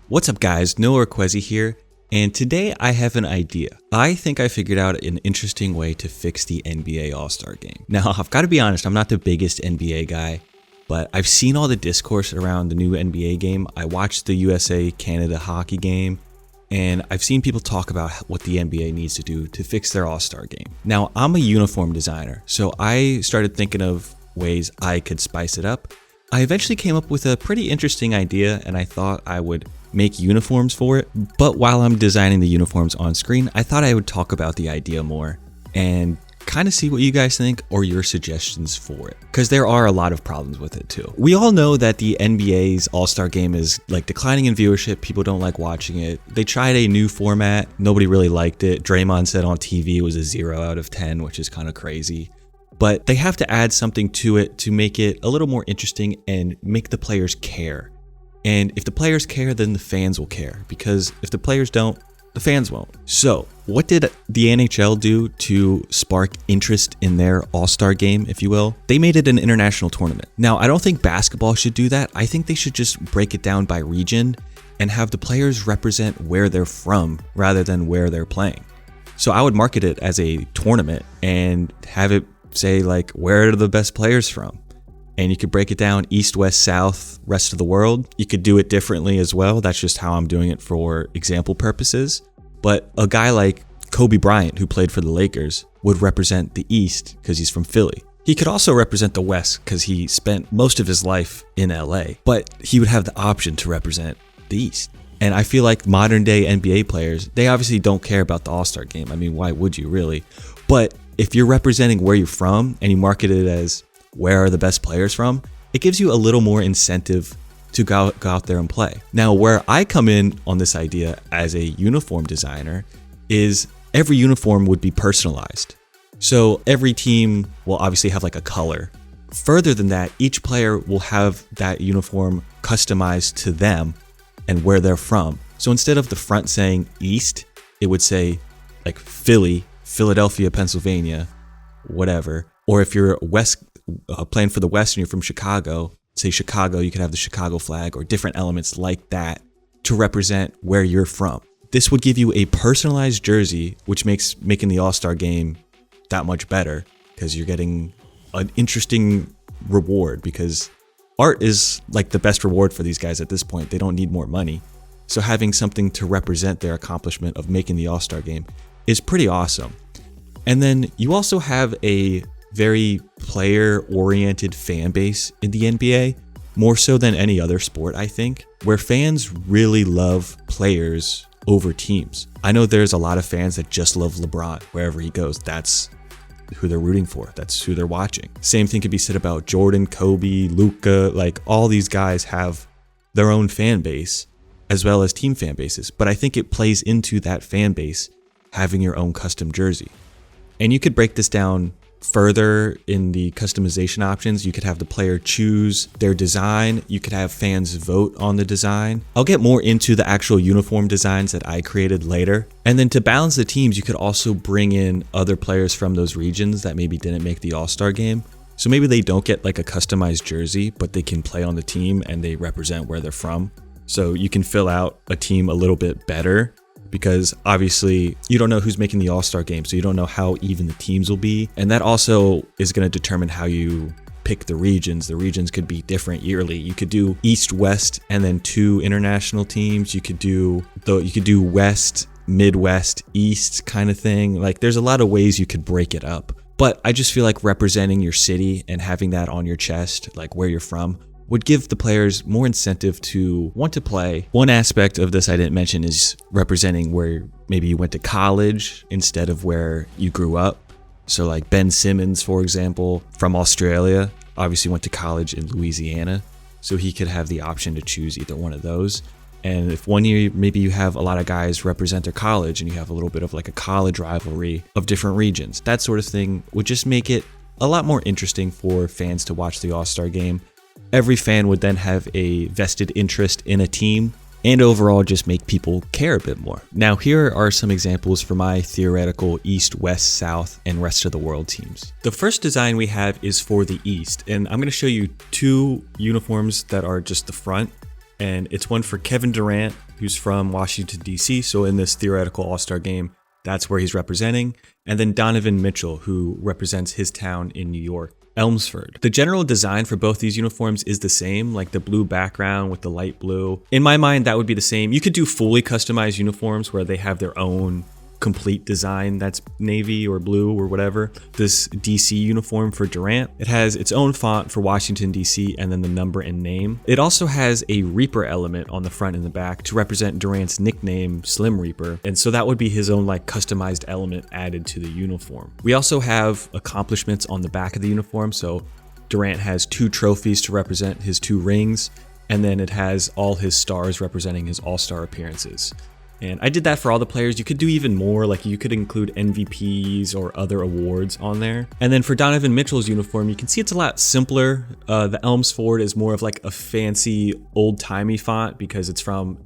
What's up guys, Noah Quezzy here, and today I have an idea. I think I figured out an interesting way to fix the NBA All-Star Game. Now, I've got to be honest, I'm not the biggest NBA guy, but I've seen all the discourse around the new NBA game. I watched the USA-Canada hockey game, and I've seen people talk about what the NBA needs to do to fix their All-Star game. Now, I'm a uniform designer, so I started thinking of ways I could spice it up. I eventually came up with a pretty interesting idea, and I thought I would make uniforms for it. But while I'm designing the uniforms on screen, I thought I would talk about the idea more and kind of see what you guys think or your suggestions for it, because there are a lot of problems with it too. We all know that the NBA's All-Star Game is like declining in viewership. People don't like watching it. They tried a new format. Nobody really liked it. Draymond said on TV it was a 0 out of 10, which is kind of crazy. But they have to add something to it to make it a little more interesting and make the players care. And if the players care, then the fans will care, because if the players don't, the fans won't. So what did the NHL do to spark interest in their All-Star game, if you will? They made it an international tournament. Now, I don't think basketball should do that. I think they should just break it down by region and have the players represent where they're from rather than where they're playing. So I would market it as a tournament and have it say like, where are the best players from? And you could break it down east, west, south, rest of the world. You could do it differently as well. That's just how I'm doing it for example purposes. But a guy like Kobe Bryant, who played for the Lakers, would represent the East because he's from Philly. He could also represent the West because he spent most of his life in LA, but he would have the option to represent the East. And I feel like modern day NBA players, they obviously don't care about the All-Star game. I mean, why would you really? But if you're representing where you're from and you market it as where are the best players from, it gives you a little more incentive to go out there and play. Now, where I come in on this idea as a uniform designer is every uniform would be personalized. So every team will obviously have like a color. Further than that, each player will have that uniform customized to them and where they're from. So instead of the front saying East, it would say like Philly, Philadelphia, Pennsylvania, whatever. Or if you're West, playing for the West and you're from Chicago, say Chicago, you could have the Chicago flag or different elements like that to represent where you're from. This would give you a personalized jersey, which makes making the All-Star game that much better because you're getting an interesting reward, because art is like the best reward for these guys at this point. They don't need more money. So having something to represent their accomplishment of making the All-Star game is pretty awesome. And then you also have a very player-oriented fan base in the NBA, more so than any other sport, I think, where fans really love players over teams. I know there's a lot of fans that just love LeBron. Wherever he goes, that's who they're rooting for. That's who they're watching. Same thing could be said about Jordan, Kobe, Luka. Like, all these guys have their own fan base as well as team fan bases. But I think it plays into that fan base having your own custom jersey. And you could break this down further in the customization options. You could have the player choose their design. You could have fans vote on the design. I'll get more into the actual uniform designs that I created later. And then to balance the teams, you could also bring in other players from those regions that maybe didn't make the All-Star game. So maybe they don't get like a customized jersey, but they can play on the team and they represent where they're from. So you can fill out a team a little bit better, because obviously you don't know who's making the All-Star game, so you don't know how even the teams will be. And that also is going to determine how you pick the regions. The regions could be different yearly. You could do East, West, and then 2 international teams. You could do West, Midwest, East kind of thing. Like, there's a lot of ways you could break it up. But I just feel like representing your city and having that on your chest, like where you're from, would give the players more incentive to want to play. One aspect of this I didn't mention is representing where maybe you went to college instead of where you grew up. So like Ben Simmons, for example, from Australia, obviously went to college in Louisiana. So he could have the option to choose either one of those. And if one year maybe you have a lot of guys represent their college and you have a little bit of like a college rivalry of different regions, that sort of thing would just make it a lot more interesting for fans to watch the All-Star game. Every fan would then have a vested interest in a team and overall just make people care a bit more. Now, here are some examples for my theoretical East, West, South, and rest of the world teams. The first design we have is for the East, and I'm going to show you 2 uniforms that are just the front. and it's one for Kevin Durant, who's from Washington, D.C. So in this theoretical All-Star game, that's where he's representing. And then Donovan Mitchell, who represents his town in New York, Elmsford. The general design for both these uniforms is the same, like the blue background with the light blue. In my mind, that would be the same. You could do fully customized uniforms where they have their own complete design that's navy or blue or whatever. This DC uniform for Durant, it has its own font for Washington DC and then the number and name. It also has a Reaper element on the front and the back to represent Durant's nickname, Slim Reaper, and so that would be his own like customized element added to the uniform. We also have accomplishments on the back of the uniform, so Durant has 2 trophies to represent his 2 rings, and then it has all his stars representing his all-star appearances. And I did that for all the players. You could do even more, like you could include MVPs or other awards on there. And then for Donovan Mitchell's uniform, you can see it's a lot simpler. The Elmsford is more of like a fancy old-timey font because it's from,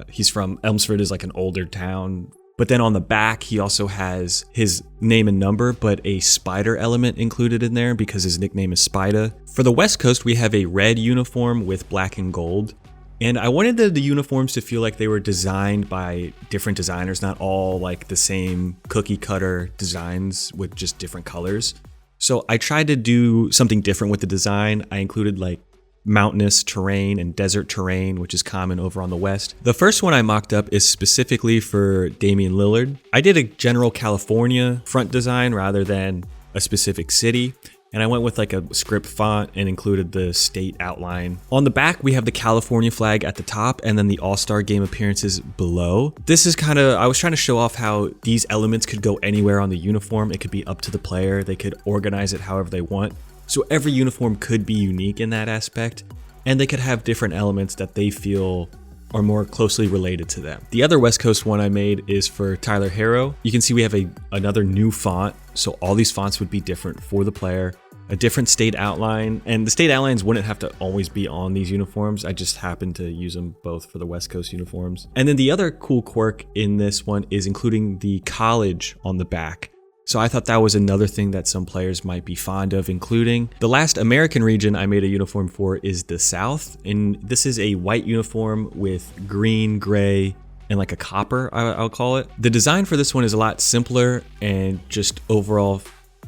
he's from, Elmsford is like an older town. But then on the back, he also has his name and number, but a spider element included in there because his nickname is Spida. For the West Coast, we have a red uniform with black and gold. And I wanted the uniforms to feel like they were designed by different designers, not all like the same cookie cutter designs with just different colors. So I tried to do something different with the design. I included like mountainous terrain and desert terrain, which is common over on the West. The first one I mocked up is specifically for Damian Lillard. I did a general California front design rather than a specific city. And I went with like a script font and included the state outline. On the back, we have the California flag at the top and then the All-Star Game appearances below. This is kind of, I was trying to show off how these elements could go anywhere on the uniform. It could be up to the player. They could organize it however they want. So every uniform could be unique in that aspect. And they could have different elements that they feel are more closely related to them. The other West Coast one I made is for Tyler Herro. You can see we have another new font. So all these fonts would be different for the player, a different state outline, and the state outlines wouldn't have to always be on these uniforms. I just happened to use them both for the West Coast uniforms. And then the other cool quirk in this one is including the college on the back. So I thought that was another thing that some players might be fond of including. The last American region I made a uniform for is the South, and this is a white uniform with green, gray, and like a copper, I'll call it. The design for this one is a lot simpler and just overall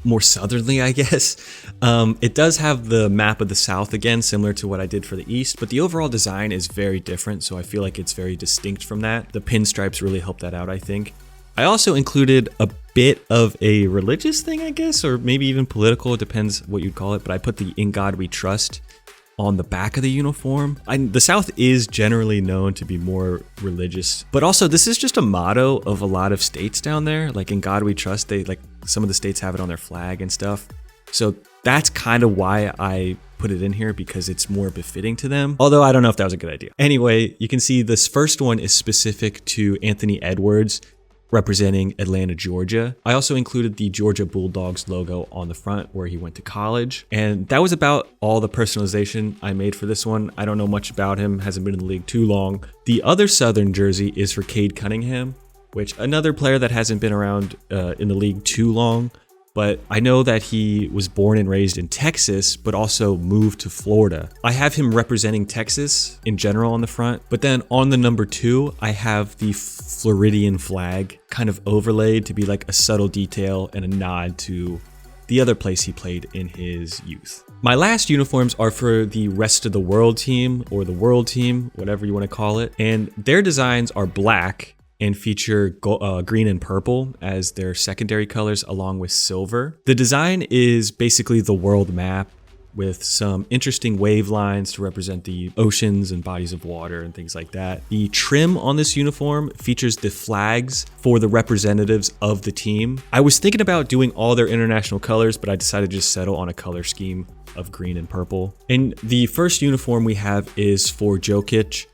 more southerly, I guess. It does have the map of the South again, similar to what I did for the East, but the overall design is very different, so I feel like it's very distinct from that. The pinstripes really help that out, I think. I also included a bit of a religious thing, I guess, or maybe even political, it depends what you'd call it, but I put the "In God We Trust" on the back of the uniform. The South is generally known to be more religious, but also this is just a motto of a lot of states down there. Like "In God We Trust," they like some of the states have it on their flag and stuff. So that's kind of why I put it in here, because it's more befitting to them. Although I don't know if that was a good idea. Anyway, you can see this first one is specific to Anthony Edwards, representing Atlanta, Georgia. I also included the Georgia Bulldogs logo on the front where he went to college. And that was about all the personalization I made for this one. I don't know much about him, hasn't been in the league too long. The other Southern jersey is for Cade Cunningham, which another player that hasn't been around in the league too long. But I know that he was born and raised in Texas, but also moved to Florida. I have him representing Texas in general on the front, but then on the number 2, I have the Floridian flag kind of overlaid to be like a subtle detail and a nod to the other place he played in his youth. My last uniforms are for the Rest of the World team, or the World team, whatever you want to call it, and their designs are black and feature green and purple as their secondary colors along with silver. The design is basically the world map with some interesting wave lines to represent the oceans and bodies of water and things like that. The trim on this uniform features the flags for the representatives of the team. I was thinking about doing all their international colors, but I decided to just settle on a color scheme of green and purple. And the first uniform we have is for Jokic,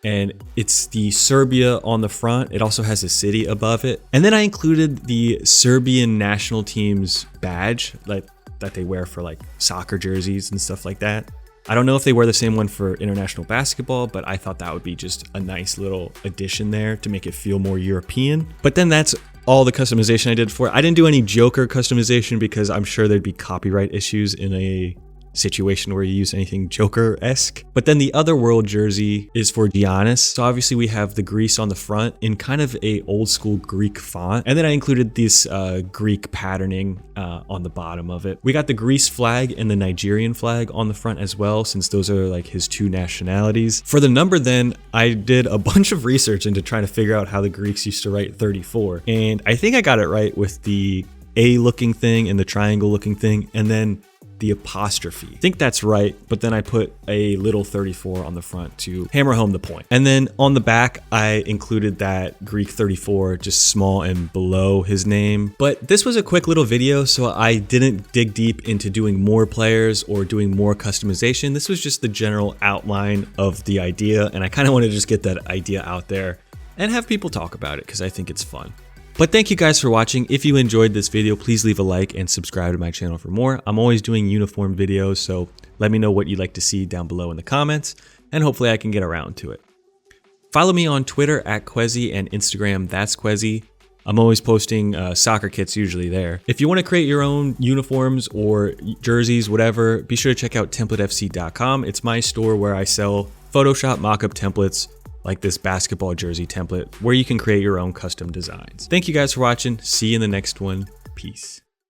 and it's the Serbia on the front. It also has a city above it. And then I included the Serbian national team's badge that they wear for like soccer jerseys and stuff like that. I don't know if they wear the same one for international basketball, but I thought that would be just a nice little addition there to make it feel more European. But then that's all the customization I did for it. I didn't do any Joker customization because I'm sure there'd be copyright issues in a situation where you use anything Joker-esque. But then the other world jersey is for Giannis. So obviously we have the Greece on the front in kind of a old school Greek font. And then I included this Greek patterning on the bottom of it. We got the Greece flag and the Nigerian flag on the front as well, since those are like his two nationalities. For the number then, I did a bunch of research into trying to figure out how the Greeks used to write 34. And I think I got it right with the A looking thing and the triangle looking thing, and then the apostrophe. I think that's right, but then I put a little 34 on the front to hammer home the point. And then on the back, I included that Greek 34 just small and below his name. But this was a quick little video, so I didn't dig deep into doing more players or doing more customization. This was just the general outline of the idea, and I kind of want to just get that idea out there and have people talk about it because I think it's fun. But thank you guys for watching. If you enjoyed this video, please leave a like and subscribe to my channel for more. I'm always doing uniform videos, so let me know what you'd like to see down below in the comments, and hopefully I can get around to it. Follow me on Twitter at Quezzy and Instagram, that's Quezzy. I'm always posting soccer kits usually there. If you want to create your own uniforms or jerseys, whatever, be sure to check out TemplateFC.com. It's my store where I sell Photoshop mockup templates like this basketball jersey template where you can create your own custom designs. Thank you guys for watching. See you in the next one. Peace.